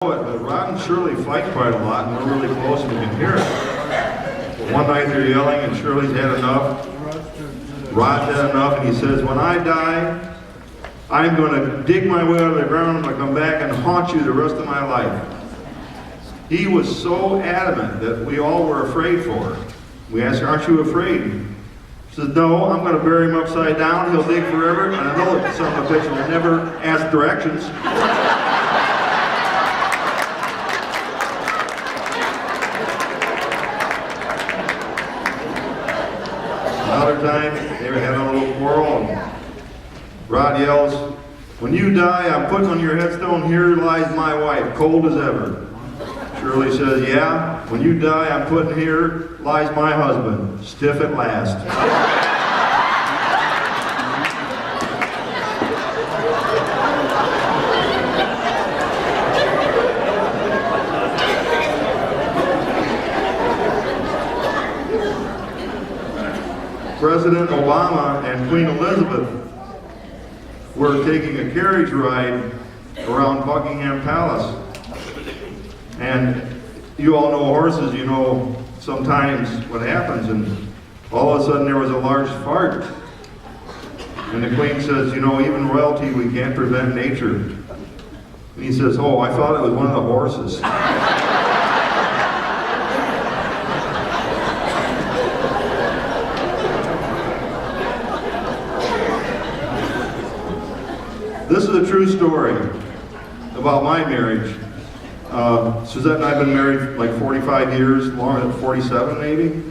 But Rod and Shirley fight quite a lot, and we're really close and we can hear it. But one night they're yelling and Shirley's had enough. Rod's had enough, and he says, when I die, I'm going to dig my way out of the ground, I'm going to come back and haunt you the rest of my life. He was so adamant that we all were afraid for her. We asked her, aren't you afraid? She says, no, I'm going to bury him upside down, he'll dig forever, and I know that son of a bitch will never ask directions. Another time, they had a little quarrel, and Rod yells, when you die, I'm putting on your headstone, here lies my wife, cold as ever. Shirley says, yeah, when you die, I'm putting here lies my husband, stiff at last. President Obama and Queen Elizabeth were taking a carriage ride around Buckingham Palace. And you all know horses, you know sometimes what happens, and all of a sudden there was a large fart. And the Queen says, you know, even royalty, we can't prevent nature. And he says, oh, I thought it was one of the horses. This is a true story about my marriage. Suzette and I have been married like 45 years, longer than 47 maybe.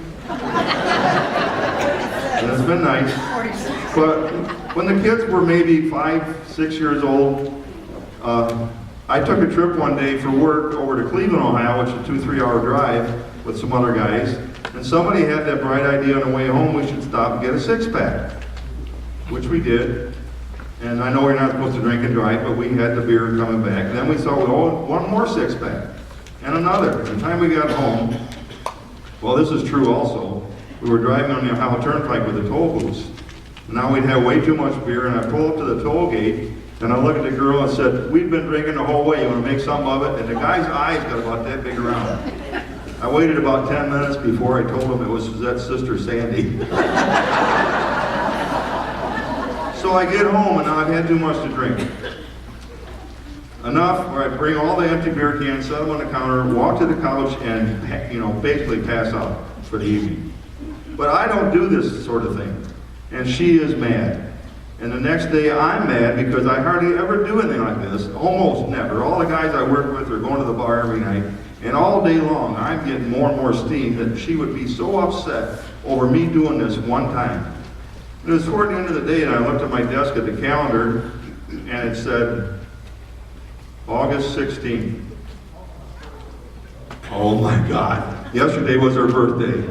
And it's been nice. But when the kids were maybe 5, 6 years old, I took a trip one day for work over to Cleveland, Ohio, which is a 2-3 hour drive with some other guys. And somebody had that bright idea on the way home, we should stop and get a 6-pack, which we did. And I know we're not supposed to drink and drive, but we had the beer coming back. And then we saw, oh, one more 6-pack, and another. By the time we got home, well, this is true also, we were driving on the Ohio Turnpike with the toll booths. And now we'd have way too much beer, and I pulled up to the toll gate, and I looked at the girl and said, we've been drinking the whole way, you want to make something of it? And the guy's eyes got about that big around. I waited about 10 minutes before I told him it was Suzette's sister, Sandy. So I get home and now I've had too much to drink. Enough where I bring all the empty beer cans, set them on the counter, walk to the couch, and basically pass out for the evening. But I don't do this sort of thing. And she is mad. And the next day I'm mad because I hardly ever do anything like this. Almost never. All the guys I work with are going to the bar every night. And all day long I'm getting more and more steam that she would be so upset over me doing this one time. It was toward the end of the day, and I looked at my desk at the calendar, and it said, August 16th. Oh my God. Yesterday was her birthday.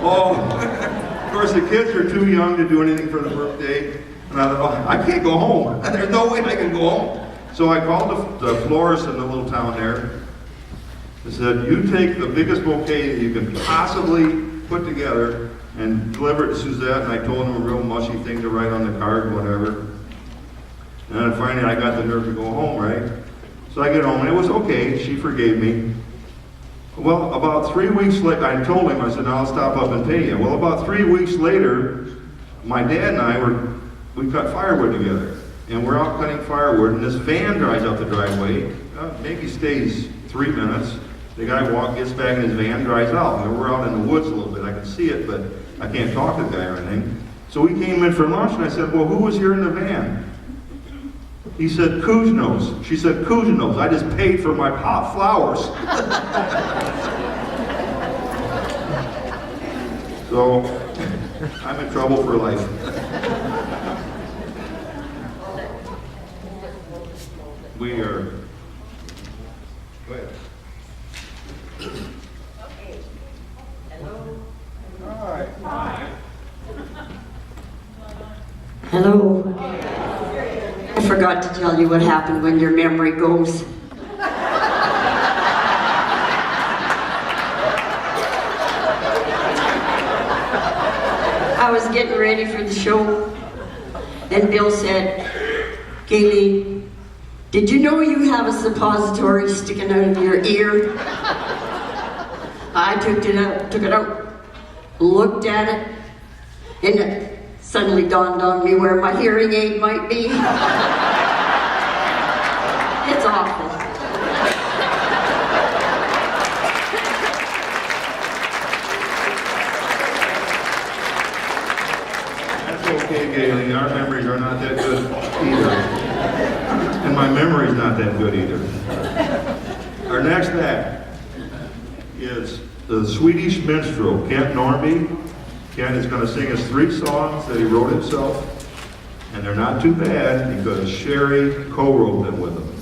Oh, of course the kids are too young to do anything for the birthday, and I thought, oh, I can't go home. There's no way I can go home. So I called the florist in the little town there. I said, you take the biggest bouquet that you can possibly put together and deliver it to Suzette, and I told him a real mushy thing to write on the card, whatever. And then finally I got the nerve to go home, right? So I get home, and it was okay, she forgave me. Well, about 3 weeks later, I told him, I said, I'll stop up and pay you. Well, about 3 weeks later, my dad and I we cut firewood together. And we're out cutting firewood, and this van drives up the driveway, maybe stays 3 minutes. The guy gets back in his van, drives out. And we're out in the woods a little bit. I can see it, but I can't talk to the guy or anything. So we came in for lunch, and I said, well, who was here in the van? He said, Kuznos. She said, Kuznos. I just paid for my pot flowers. So, I'm in trouble for life. We are... Go ahead. Okay. Hello. Hi. Hello. I forgot to tell you what happened when your memory goes. I was getting ready for the show, and Bill said, Kaylee, Did you know you have a suppository sticking out of your ear? I took it out, looked at it, and it suddenly dawned on me where my hearing aid might be. It's awful. That's okay, Gailey. Our memories are not that good either. And my memory's not that good either. Our next act is the Swedish minstrel, Kent Norby. Kent is going to sing us 3 songs that he wrote himself. And they're not too bad because Sherry co-wrote them with him.